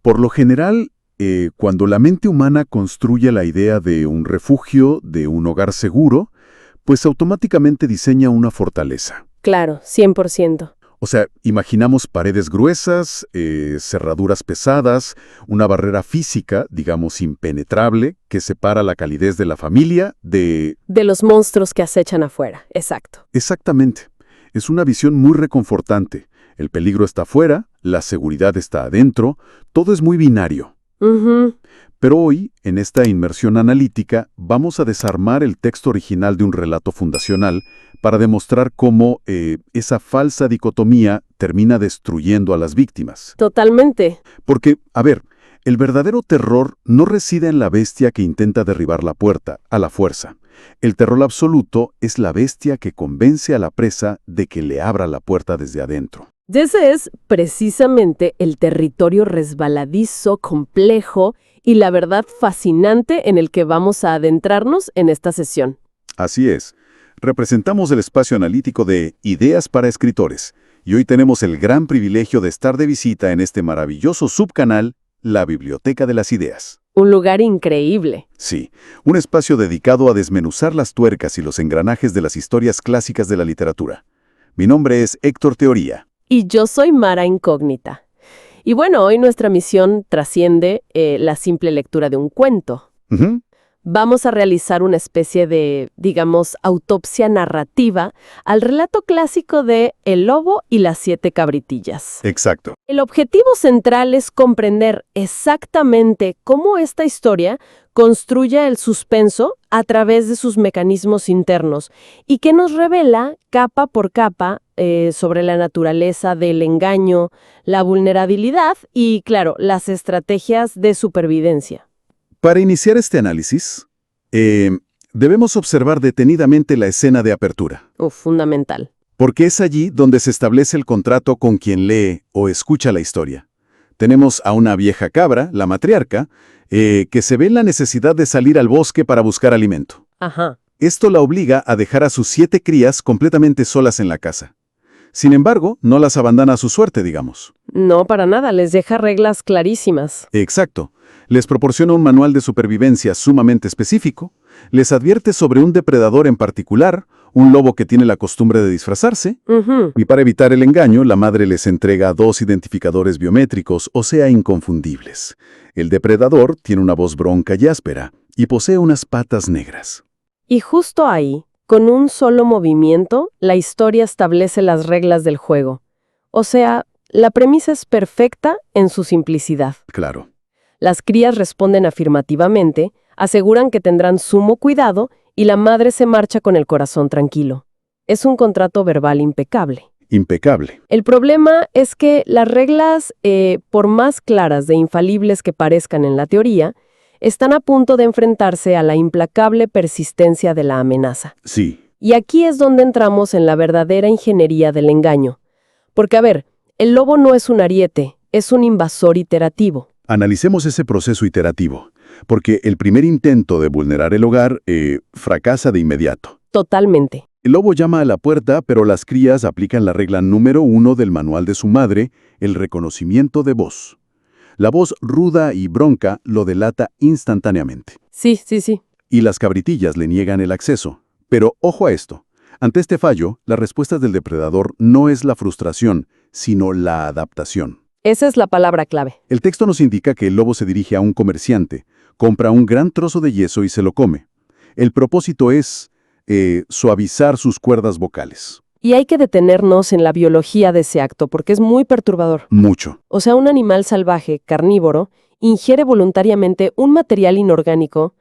Por lo general, cuando la mente humana construye la idea de un refugio, de un hogar seguro, pues automáticamente diseña una fortaleza. Claro, 100%. O sea, imaginamos paredes gruesas, cerraduras pesadas, una barrera física, digamos, impenetrable, que separa la calidez de la familia de... De los monstruos que acechan afuera, exacto. Exactamente. Es una visión muy reconfortante. El peligro está afuera, la seguridad está adentro, todo es muy binario. Ujú. Pero hoy, en esta inmersión analítica, vamos a desarmar el texto original de un relato fundacional para demostrar cómo esa falsa dicotomía termina destruyendo a las víctimas. Totalmente. Porque, a ver, el verdadero terror no reside en la bestia que intenta derribar la puerta, a la fuerza. El terror absoluto es la bestia que convence a la presa de que le abra la puerta desde adentro. Ese es precisamente el territorio resbaladizo, complejo y la verdad fascinante en el que vamos a adentrarnos en esta sesión. Así es. Representamos el espacio analítico de Ideas para Escritores, y hoy tenemos el gran privilegio de estar de visita en este maravilloso subcanal, la Biblioteca de las Ideas. Un lugar increíble. Sí, un espacio dedicado a desmenuzar las tuercas y los engranajes de las historias clásicas de la literatura. Mi nombre es Héctor Teoría. Y yo soy Mara Incógnita. Y bueno, hoy nuestra misión trasciende la simple lectura de un cuento. Ujú. Vamos a realizar una especie de, digamos, autopsia narrativa al relato clásico de El lobo y las 7 cabritillas. Exacto. El objetivo central es comprender exactamente cómo esta historia construye el suspenso a través de sus mecanismos internos y que nos revela capa por capa sobre la naturaleza del engaño, la vulnerabilidad y, claro, las estrategias de supervivencia. Para iniciar este análisis, debemos observar detenidamente la escena de apertura, Fundamental. porque es allí donde se establece el contrato con quien lee o escucha la historia. Tenemos a una vieja cabra, la matriarca, que se ve en la necesidad de salir al bosque para buscar alimento. Ajá. Esto la obliga a dejar a sus 7 crías completamente solas en la casa. Sin embargo, no las abandona a su suerte, digamos. No, para nada, les deja reglas clarísimas. Exacto. Les proporciona un manual de supervivencia sumamente específico, les advierte sobre un depredador en particular, un lobo que tiene la costumbre de disfrazarse, Ujú. y para evitar el engaño, la madre les entrega 2 identificadores biométricos, o sea, inconfundibles. El depredador tiene una voz bronca y áspera, y posee unas patas negras. Y justo ahí, con un solo movimiento, la historia establece las reglas del juego. O sea, la premisa es perfecta en su simplicidad. Claro. Las crías responden afirmativamente, aseguran que tendrán sumo cuidado y la madre se marcha con el corazón tranquilo. Es un contrato verbal impecable. Impecable. El problema es que las reglas, por más claras e infalibles que parezcan en la teoría, están a punto de enfrentarse a la implacable persistencia de la amenaza. Sí. Y aquí es donde entramos en la verdadera ingeniería del engaño. Porque, a ver, el lobo no es un ariete, es un invasor iterativo. Analicemos ese proceso iterativo, porque el primer intento de vulnerar el hogar fracasa de inmediato. Totalmente. El lobo llama a la puerta, pero las crías aplican la regla número 1 del manual de su madre, el reconocimiento de voz. La voz ruda y bronca lo delata instantáneamente. Sí, sí, sí. Y las cabritillas le niegan el acceso. Pero ojo a esto. Ante este fallo, la respuesta del depredador no es la frustración, sino la adaptación. Esa es la palabra clave. El texto nos indica que el lobo se dirige a un comerciante, compra un gran trozo de yeso y se lo come. El propósito es suavizar sus cuerdas vocales. Y hay que detenernos en la biología de ese acto porque es muy perturbador. Mucho. O sea, un animal salvaje, carnívoro, ingiere voluntariamente un material inorgánico,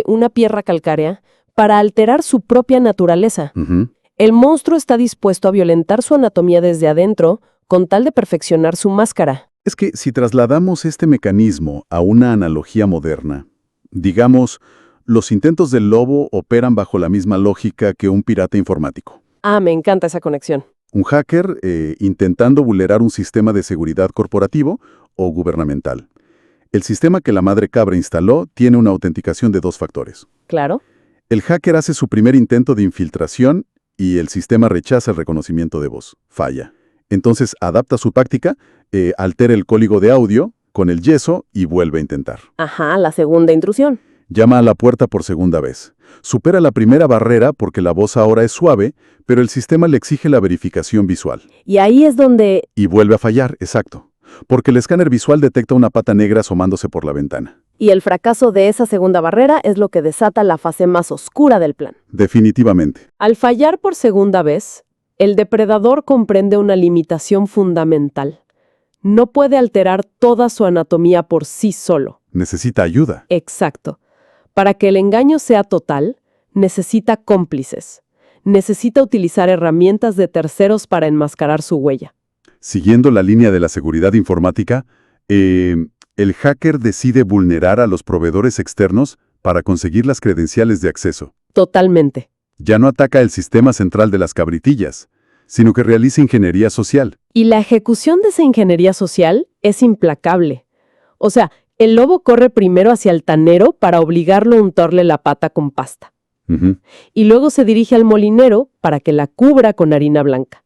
una piedra calcárea, para alterar su propia naturaleza. Ujú. El monstruo está dispuesto a violentar su anatomía desde adentro con tal de perfeccionar su máscara. Es que si trasladamos este mecanismo a una analogía moderna, digamos, los intentos del lobo operan bajo la misma lógica que un pirata informático. Ah, me encanta esa conexión. Un hacker intentando vulnerar un sistema de seguridad corporativo o gubernamental. El sistema que la madre cabra instaló tiene una autenticación de 2 factores. Claro. El hacker hace su primer intento de infiltración y el sistema rechaza el reconocimiento de voz. Falla. Entonces adapta su táctica, altera el código de audio, con el yeso y vuelve a intentar. Ajá, la segunda intrusión. Llama a la puerta por segunda vez. Supera la primera barrera porque la voz ahora es suave, pero el sistema le exige la verificación visual. Y ahí es donde... Y vuelve a fallar, exacto. Porque el escáner visual detecta una pata negra asomándose por la ventana. Y el fracaso de esa segunda barrera es lo que desata la fase más oscura del plan. Definitivamente. Al fallar por segunda vez, el depredador comprende una limitación fundamental. No puede alterar toda su anatomía por sí solo. Necesita ayuda. Exacto. Para que el engaño sea total, necesita cómplices. Necesita utilizar herramientas de terceros para enmascarar su huella. Siguiendo la línea de la seguridad informática, el hacker decide vulnerar a los proveedores externos para conseguir las credenciales de acceso. Totalmente. Ya no ataca el sistema central de las cabritillas, sino que realiza ingeniería social. Y la ejecución de esa ingeniería social es implacable. O sea, el lobo corre primero hacia el tanero para obligarlo a untarle la pata con pasta. Ujú. Y luego se dirige al molinero para que la cubra con harina blanca.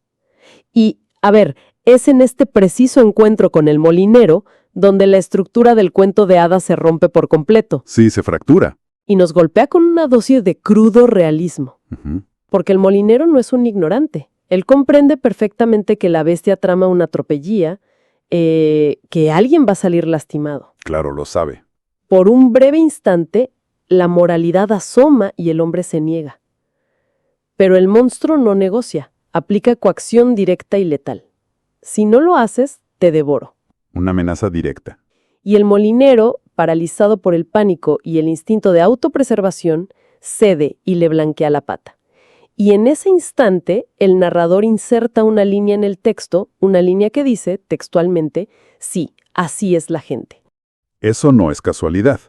Y, a ver, es en este preciso encuentro con el molinero donde la estructura del cuento de hadas se rompe por completo Sí, se fractura. y nos golpea con una dosis de crudo realismo. Ujú. Porque el molinero no es un ignorante. Él comprende perfectamente que la bestia trama una tropellía, que alguien va a salir lastimado. Claro, lo sabe. Por un breve instante, la moralidad asoma y el hombre se niega. Pero el monstruo no negocia, aplica coacción directa y letal. Si no lo haces, te devoro. Una amenaza directa. Y el molinero, paralizado por el pánico y el instinto de autopreservación, cede y le blanquea la pata. Y en ese instante, el narrador inserta una línea en el texto, una línea que dice, textualmente, sí, así es la gente. Eso no es casualidad.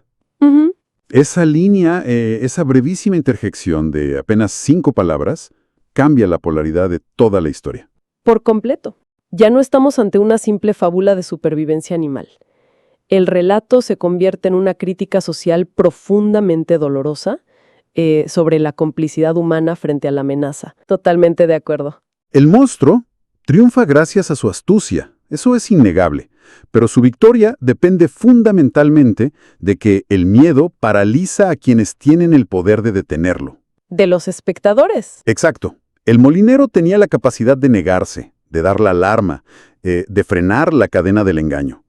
Ujú. Esa línea, esa brevísima interjección de apenas 5 palabras, cambia la polaridad de toda la historia. Por completo. Ya no estamos ante una simple fábula de supervivencia animal. El relato se convierte en una crítica social profundamente dolorosa sobre la complicidad humana frente a la amenaza. Totalmente de acuerdo. El monstruo triunfa gracias a su astucia, eso es innegable, pero su victoria depende fundamentalmente de que el miedo paraliza a quienes tienen el poder de detenerlo. De los espectadores. Exacto. El molinero tenía la capacidad de negarse, de dar la alarma, de frenar la cadena del engaño,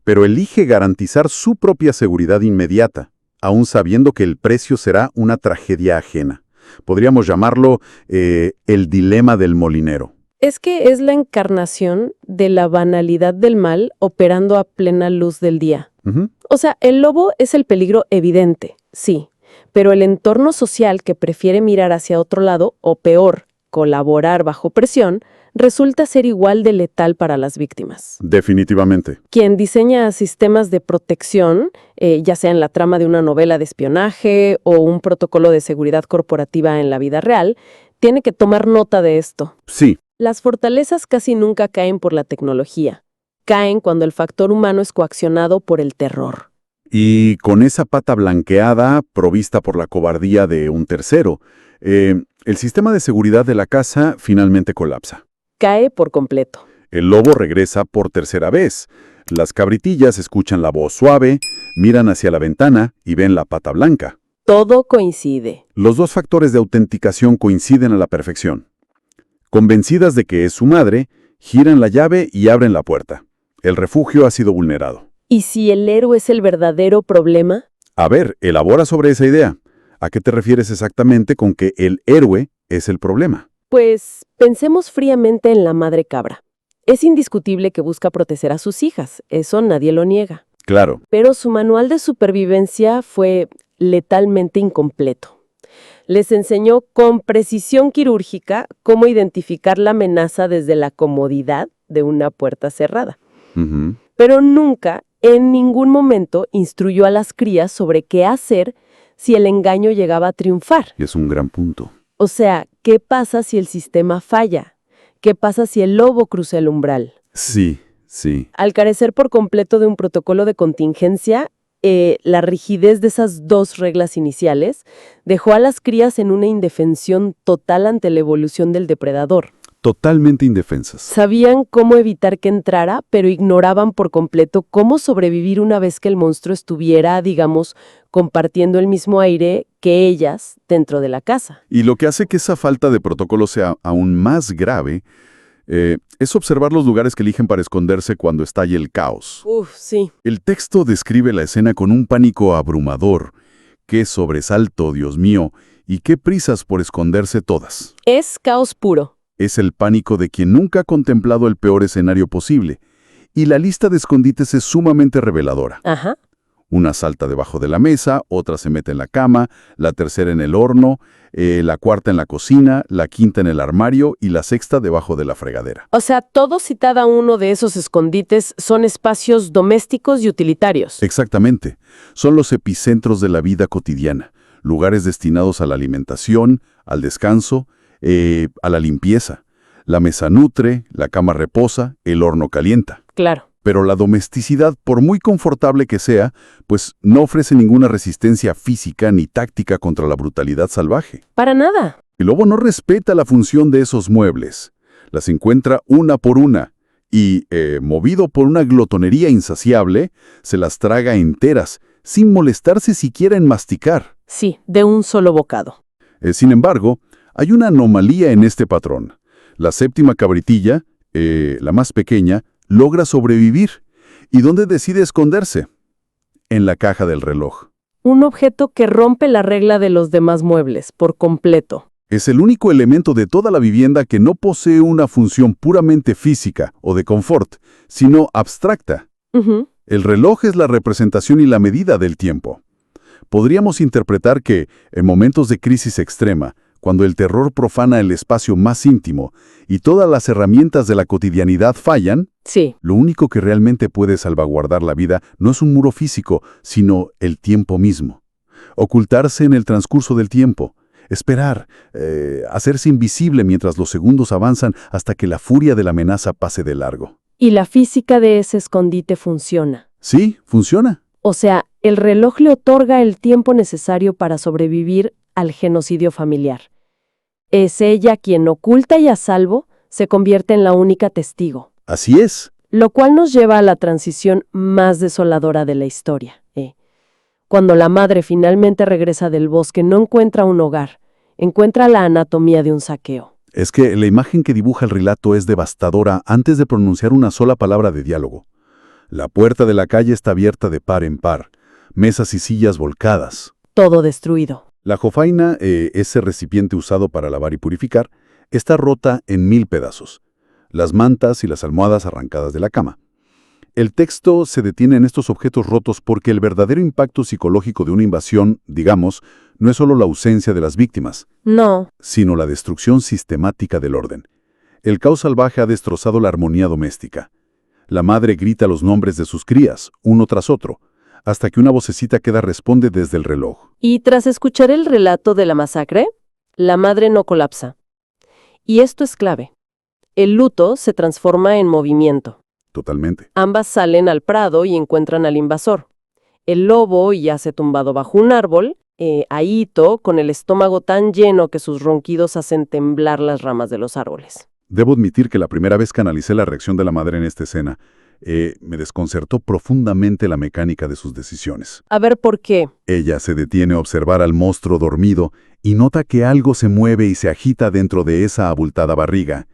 pero elige garantizar su propia seguridad inmediata, aún sabiendo que el precio será una tragedia ajena. Podríamos llamarlo el dilema del molinero. Es que es la encarnación de la banalidad del mal operando a plena luz del día. Ujú. O sea, el lobo es el peligro evidente, sí, pero el entorno social que prefiere mirar hacia otro lado, o peor, colaborar bajo presión, resulta ser igual de letal para las víctimas. Definitivamente. Quien diseña sistemas de protección, ya sea en la trama de una novela de espionaje o un protocolo de seguridad corporativa en la vida real, tiene que tomar nota de esto. Sí, Las fortalezas casi nunca caen por la tecnología. Caen cuando el factor humano es coaccionado por el terror. y con esa pata blanqueada, provista por la cobardía de un tercero, el sistema de seguridad de la casa finalmente colapsa. Cae por completo. El lobo regresa por tercera vez. Las cabritillas escuchan la voz suave, miran hacia la ventana y ven la pata blanca. Todo coincide. Los dos factores de autenticación coinciden a la perfección. Convencidas de que es su madre, giran la llave y abren la puerta. El refugio ha sido vulnerado. ¿Y si el héroe es el verdadero problema? A ver, elabora sobre esa idea. ¿A qué te refieres exactamente con que el héroe es el problema? Pues pensemos fríamente en la madre cabra. Es indiscutible que busca proteger a sus hijas, eso nadie lo niega. Claro, Pero su manual de supervivencia fue letalmente incompleto. Les enseñó con precisión quirúrgica cómo identificar la amenaza desde la comodidad de una puerta cerrada. ujú, Pero nunca, en ningún momento, instruyó a las crías sobre qué hacer si el engaño llegaba a triunfar. y es un gran punto. O sea, ¿qué pasa si el sistema falla? ¿Qué pasa si el lobo cruza el umbral? Sí, sí. Al carecer por completo de un protocolo de contingencia, la rigidez de esas dos reglas iniciales dejó a las crías en una indefensión total ante la evolución del depredador. totalmente indefensas. Sabían cómo evitar que entrara, pero ignoraban por completo cómo sobrevivir una vez que el monstruo estuviera, digamos, compartiendo el mismo aire que ellas dentro de la casa. Y lo que hace que esa falta de protocolo sea aún más grave es observar los lugares que eligen para esconderse cuando estalle el caos. Sí. El texto describe la escena con un pánico abrumador. ¡Qué sobresalto, Dios mío! Y qué prisas por esconderse todas. Es caos puro. Es el pánico de quien nunca ha contemplado el peor escenario posible. Y la lista de escondites es sumamente reveladora. Ajá. Una salta debajo de la mesa, otra se mete en la cama, la tercera en el horno, la cuarta en la cocina, la quinta en el armario y la sexta debajo de la fregadera. O sea, todos y cada uno de esos escondites son espacios domésticos y utilitarios. Exactamente. Son los epicentros de la vida cotidiana, lugares destinados a la alimentación, al descanso, a la limpieza. La mesa nutre, la cama reposa, el horno calienta. Claro. Pero la domesticidad, por muy confortable que sea, pues no ofrece ninguna resistencia física ni táctica contra la brutalidad salvaje. Para nada. El lobo no respeta la función de esos muebles. Las encuentra una por una y, movido por una glotonería insaciable, se las traga enteras, sin molestarse siquiera en masticar. Sí, de un solo bocado. Sin embargo, hay una anomalía en este patrón. La séptima cabritilla, la más pequeña, logra sobrevivir. ¿Y dónde decide esconderse? En la caja del reloj. Un objeto que rompe la regla de los demás muebles, por completo. Es el único elemento de toda la vivienda que no posee una función puramente física o de confort, sino abstracta. Ujú. El reloj es la representación y la medida del tiempo. Podríamos interpretar que, en momentos de crisis extrema, cuando el terror profana el espacio más íntimo y todas las herramientas de la cotidianidad fallan, Sí. lo único que realmente puede salvaguardar la vida no es un muro físico, sino el tiempo mismo. Ocultarse en el transcurso del tiempo, esperar, hacerse invisible mientras los segundos avanzan hasta que la furia de la amenaza pase de largo. Y la física de ese escondite funciona. Sí, funciona. O sea, el reloj le otorga el tiempo necesario para sobrevivir al genocidio familiar. Es ella quien, oculta y a salvo, se convierte en la única testigo. Así es. Lo cual nos lleva a la transición más desoladora de la historia. Cuando la madre finalmente regresa del bosque, no encuentra un hogar, encuentra la anatomía de un saqueo. Es que la imagen que dibuja el relato es devastadora antes de pronunciar una sola palabra de diálogo. La puerta de la calle está abierta de par en par, mesas y sillas volcadas. Todo destruido. La jofaina, ese recipiente usado para lavar y purificar, está rota en 1000 pedazos. Las mantas y las almohadas arrancadas de la cama. El texto se detiene en estos objetos rotos porque el verdadero impacto psicológico de una invasión, digamos, no es solo la ausencia de las víctimas, No. sino la destrucción sistemática del orden. El caos salvaje ha destrozado la armonía doméstica. La madre grita los nombres de sus crías, uno tras otro, hasta que una vocecita queda responde desde el reloj. Y tras escuchar el relato de la masacre, la madre no colapsa. Y esto es clave. El luto se transforma en movimiento. Totalmente. Ambas salen al prado y encuentran al invasor. El lobo yace tumbado bajo un árbol, ahito, con el estómago tan lleno que sus ronquidos hacen temblar las ramas de los árboles. Debo admitir que la primera vez que analicé la reacción de la madre en esta escena, me desconcertó profundamente la mecánica de sus decisiones. A ver por qué. Ella se detiene a observar al monstruo dormido y nota que algo se mueve y se agita dentro de esa abultada barriga.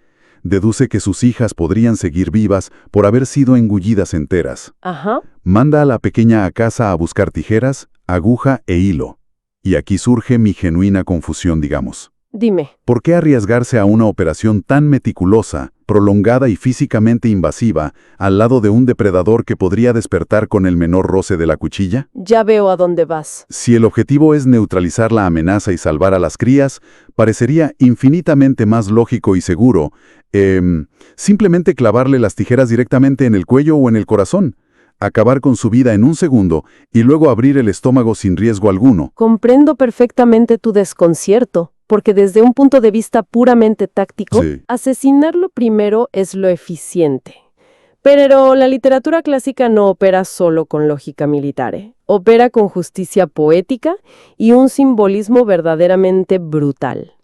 Deduce que sus hijas podrían seguir vivas por haber sido engullidas enteras. Ajá. Manda a la pequeña a casa a buscar tijeras, aguja e hilo. Y aquí surge mi genuina confusión, digamos. Dime. ¿Por qué arriesgarse a una operación tan meticulosa, prolongada y físicamente invasiva, al lado de un depredador que podría despertar con el menor roce de la cuchilla? Ya veo a dónde vas. Si el objetivo es neutralizar la amenaza y salvar a las crías, parecería infinitamente más lógico y seguro simplemente clavarle las tijeras directamente en el cuello o en el corazón, acabar con su vida en un segundo y luego abrir el estómago sin riesgo alguno. Comprendo perfectamente tu desconcierto, porque desde un punto de vista puramente táctico, Sí. asesinarlo primero es lo eficiente. Pero la literatura clásica no opera solo con lógica militar, opera con justicia poética y un simbolismo verdaderamente brutal.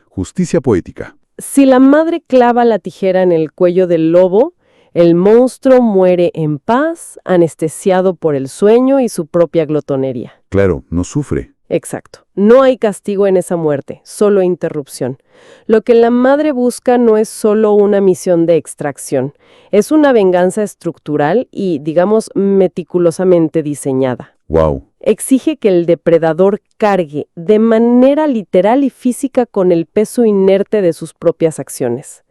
Justicia poética. si la madre clava la tijera en el cuello del lobo, el monstruo muere en paz, anestesiado por el sueño y su propia glotonería. Claro, no sufre. Exacto. No hay castigo en esa muerte, solo interrupción. Lo que la madre busca no es solo una misión de extracción, es una venganza estructural y, digamos, meticulosamente diseñada. Wow. Exige que el depredador cargue de manera literal y física con el peso inerte de sus propias acciones.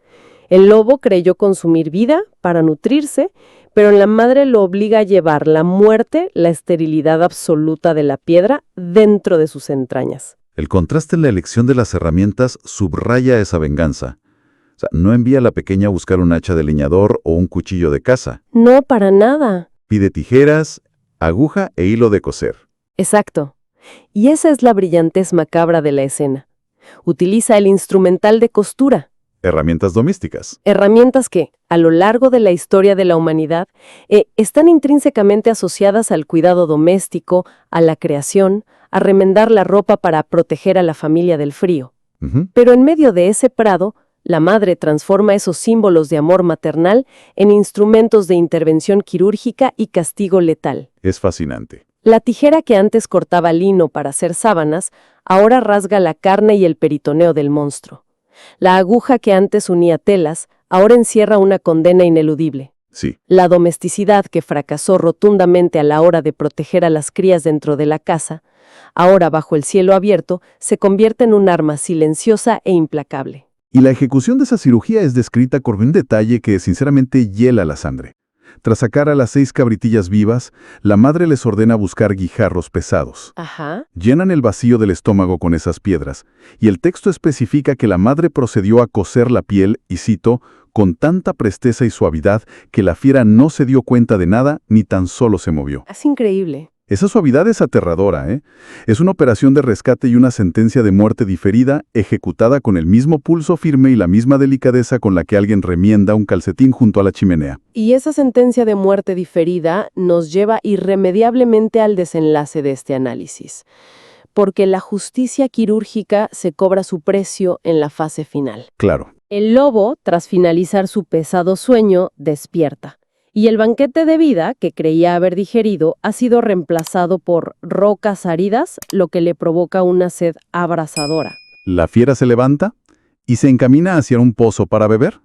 El lobo creyó consumir vida para nutrirse, pero la madre lo obliga a llevar la muerte, la esterilidad absoluta de la piedra, dentro de sus entrañas. El contraste en la elección de las herramientas subraya esa venganza. O sea, no envía a la pequeña a buscar un hacha de leñador o un cuchillo de caza. No, para nada. Pide tijeras, aguja e hilo de coser. Exacto. Y esa es la brillantez macabra de la escena. Utiliza el instrumental de costura. Herramientas domésticas. Herramientas que, a lo largo de la historia de la humanidad, están intrínsecamente asociadas al cuidado doméstico, a la creación, a remendar la ropa para proteger a la familia del frío. Pero en medio de ese prado, la madre transforma esos símbolos de amor maternal en instrumentos de intervención quirúrgica y castigo letal. Es fascinante. La tijera que antes cortaba lino para hacer sábanas, ahora rasga la carne y el peritoneo del monstruo. La aguja que antes unía telas, ahora encierra una condena ineludible. Sí. La domesticidad que fracasó rotundamente a la hora de proteger a las crías dentro de la casa, ahora bajo el cielo abierto, se convierte en un arma silenciosa e implacable. Y la ejecución de esa cirugía es descrita con un detalle que sinceramente hiela la sangre. Tras sacar a las 6 cabritillas vivas, la madre les ordena buscar guijarros pesados. Ajá. Llenan el vacío del estómago con esas piedras, y el texto especifica que la madre procedió a coser la piel, y cito, con tanta presteza y suavidad que la fiera no se dio cuenta de nada ni tan solo se movió. Es increíble. Esa suavidad es aterradora, ¿eh? Es una operación de rescate y una sentencia de muerte diferida, ejecutada con el mismo pulso firme y la misma delicadeza con la que alguien remienda un calcetín junto a la chimenea. Y esa sentencia de muerte diferida nos lleva irremediablemente al desenlace de este análisis, porque la justicia quirúrgica se cobra su precio en la fase final. Claro. El lobo, tras finalizar su pesado sueño, despierta. Y el banquete de vida que creía haber digerido ha sido reemplazado por rocas áridas, lo que le provoca una sed abrasadora. La fiera se levanta y se encamina hacia un pozo para beber.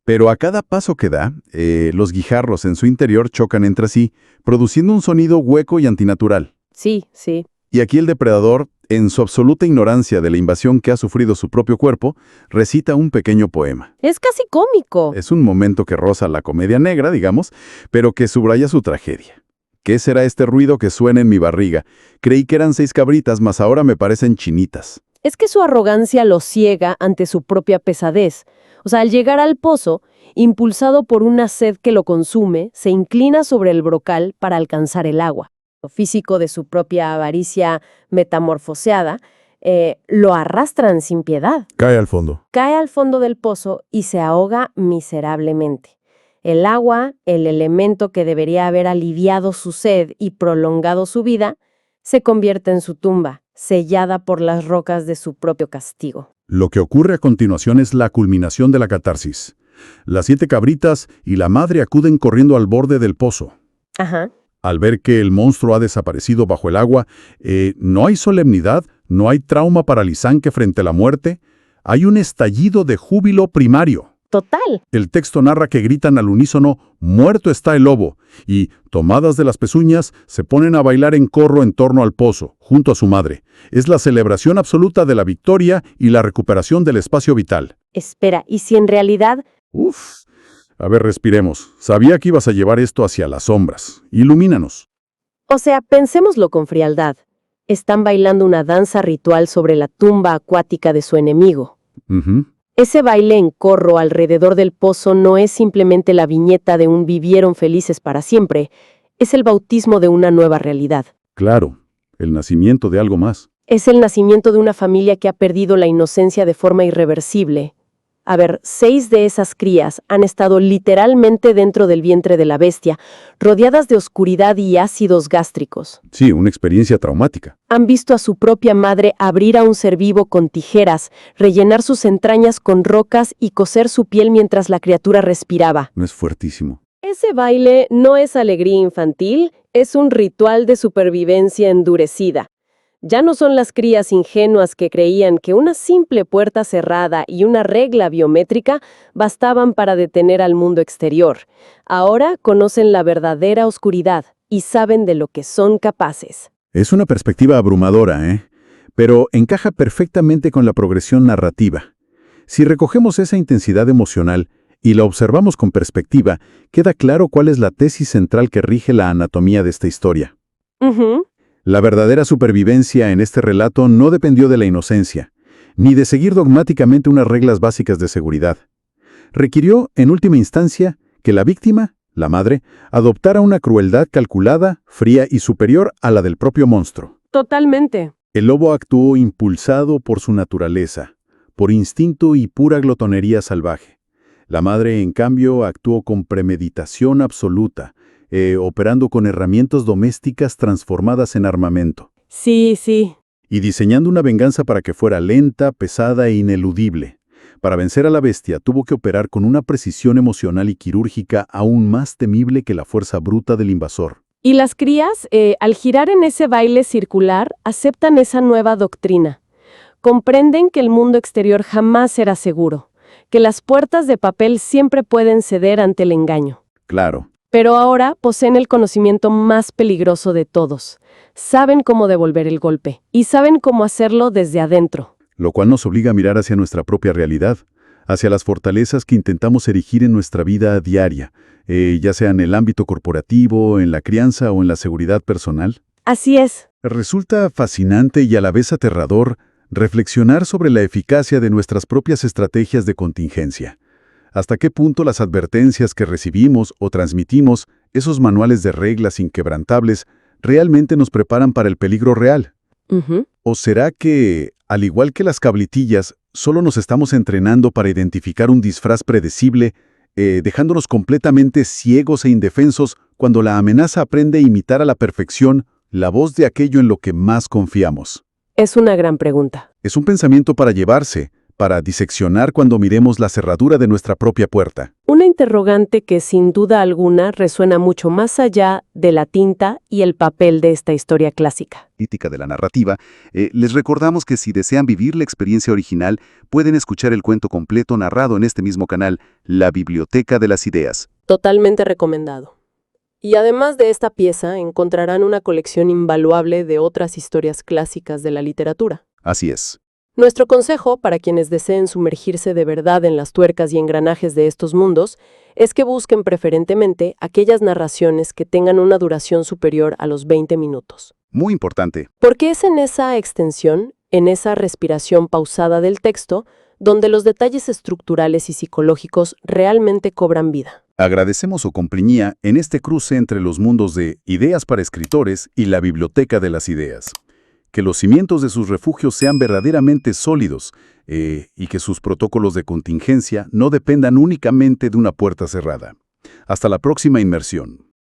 Pero a cada paso que da, los guijarros en su interior chocan entre sí, produciendo un sonido hueco y antinatural. Sí, sí. Y aquí el depredador, en su absoluta ignorancia de la invasión que ha sufrido su propio cuerpo, recita un pequeño poema. Es casi cómico. Es un momento que roza la comedia negra, digamos, pero que subraya su tragedia. ¿Qué será este ruido que suena en mi barriga? Creí que eran 6 cabritas, mas ahora me parecen chinitas. Es que su arrogancia lo ciega ante su propia pesadez. O sea, al llegar al pozo, impulsado por una sed que lo consume, se inclina sobre el brocal para alcanzar el agua. Lo físico de su propia avaricia metamorfoseada, lo arrastran sin piedad. Cae al fondo. Cae al fondo del pozo y se ahoga miserablemente. El agua, el elemento que debería haber aliviado su sed y prolongado su vida, se convierte en su tumba, sellada por las rocas de su propio castigo. Lo que ocurre a continuación es la culminación de la catarsis. Las 7 cabritas y la madre acuden corriendo al borde del pozo. Ajá. Al ver que el monstruo ha desaparecido bajo el agua, no hay solemnidad, no hay trauma paralizante frente a la muerte, hay un estallido de júbilo primario. Total. El texto narra que gritan al unísono, «Muerto está el lobo», y, tomadas de las pezuñas, se ponen a bailar en corro en torno al pozo, junto a su madre. Es la celebración absoluta de la victoria y la recuperación del espacio vital. Espera, ¿y si en realidad... Uf. A ver, respiremos. Sabía que ibas a llevar esto hacia las sombras. Ilumínanos. O sea, pensémoslo con frialdad. Están bailando una danza ritual sobre la tumba acuática de su enemigo. Ese baile en corro alrededor del pozo no es simplemente la viñeta de un vivieron felices para siempre, es el bautismo de una nueva realidad. Claro, el nacimiento de algo más. Es el nacimiento de una familia que ha perdido la inocencia de forma irreversible. A ver, 6 de esas crías han estado literalmente dentro del vientre de la bestia, rodeadas de oscuridad y ácidos gástricos. Sí, una experiencia traumática. Han visto a su propia madre abrir a un ser vivo con tijeras, rellenar sus entrañas con rocas y coser su piel mientras la criatura respiraba. No es fuertísimo. Ese baile no es alegría infantil, es un ritual de supervivencia endurecida. Ya no son las crías ingenuas que creían que una simple puerta cerrada y una regla biométrica bastaban para detener al mundo exterior. Ahora conocen la verdadera oscuridad y saben de lo que son capaces. Es una perspectiva abrumadora, ¿eh? Pero encaja perfectamente con la progresión narrativa. Si recogemos esa intensidad emocional y la observamos con perspectiva, queda claro cuál es la tesis central que rige la anatomía de esta historia. La verdadera supervivencia en este relato no dependió de la inocencia, ni de seguir dogmáticamente unas reglas básicas de seguridad. Requirió, en última instancia, que la víctima, la madre, adoptara una crueldad calculada, fría y superior a la del propio monstruo. Totalmente. El lobo actuó impulsado por su naturaleza, por instinto y pura glotonería salvaje. La madre, en cambio, actuó con premeditación absoluta, operando con herramientas domésticas transformadas en armamento. Sí. Y diseñando una venganza para que fuera lenta, pesada e ineludible. Para vencer a la bestia tuvo que operar con una precisión emocional y quirúrgica aún más temible que la fuerza bruta del invasor. Y las crías, al girar en ese baile circular, aceptan esa nueva doctrina. Comprenden que el mundo exterior jamás será seguro, que las puertas de papel siempre pueden ceder ante el engaño. Claro. Pero ahora poseen el conocimiento más peligroso de todos. Saben cómo devolver el golpe y saben cómo hacerlo desde adentro. Lo cual nos obliga a mirar hacia nuestra propia realidad, hacia las fortalezas que intentamos erigir en nuestra vida diaria, ya sea en el ámbito corporativo, en la crianza o en la seguridad personal. Así es. Resulta fascinante y a la vez aterrador reflexionar sobre la eficacia de nuestras propias estrategias de contingencia. ¿Hasta qué punto las advertencias que recibimos o transmitimos, esos manuales de reglas inquebrantables, realmente nos preparan para el peligro real? ¿O será que, al igual que las cabritillas, solo nos estamos entrenando para identificar un disfraz predecible, dejándonos completamente ciegos e indefensos cuando la amenaza aprende a imitar a la perfección la voz de aquello en lo que más confiamos? Es una gran pregunta. Es un pensamiento para llevarse, para diseccionar cuando miremos la cerradura de nuestra propia puerta. Una interrogante que sin duda alguna resuena mucho más allá de la tinta y el papel de esta historia clásica. Crítica de la narrativa, les recordamos que si desean vivir la experiencia original, pueden escuchar el cuento completo narrado en este mismo canal, La Biblioteca de las Ideas. Totalmente recomendado. Y además de esta pieza, encontrarán una colección invaluable de otras historias clásicas de la literatura. Así es. Nuestro consejo para quienes deseen sumergirse de verdad en las tuercas y engranajes de estos mundos es que busquen preferentemente aquellas narraciones que tengan una duración superior a los 20 minutos. Muy importante. Porque es en esa extensión, en esa respiración pausada del texto, donde los detalles estructurales y psicológicos realmente cobran vida. Agradecemos su compañía en este cruce entre los mundos de Ideas para Escritores y la Biblioteca de las Ideas. Que los cimientos de sus refugios sean verdaderamente sólidos y que sus protocolos de contingencia no dependan únicamente de una puerta cerrada. Hasta la próxima inmersión.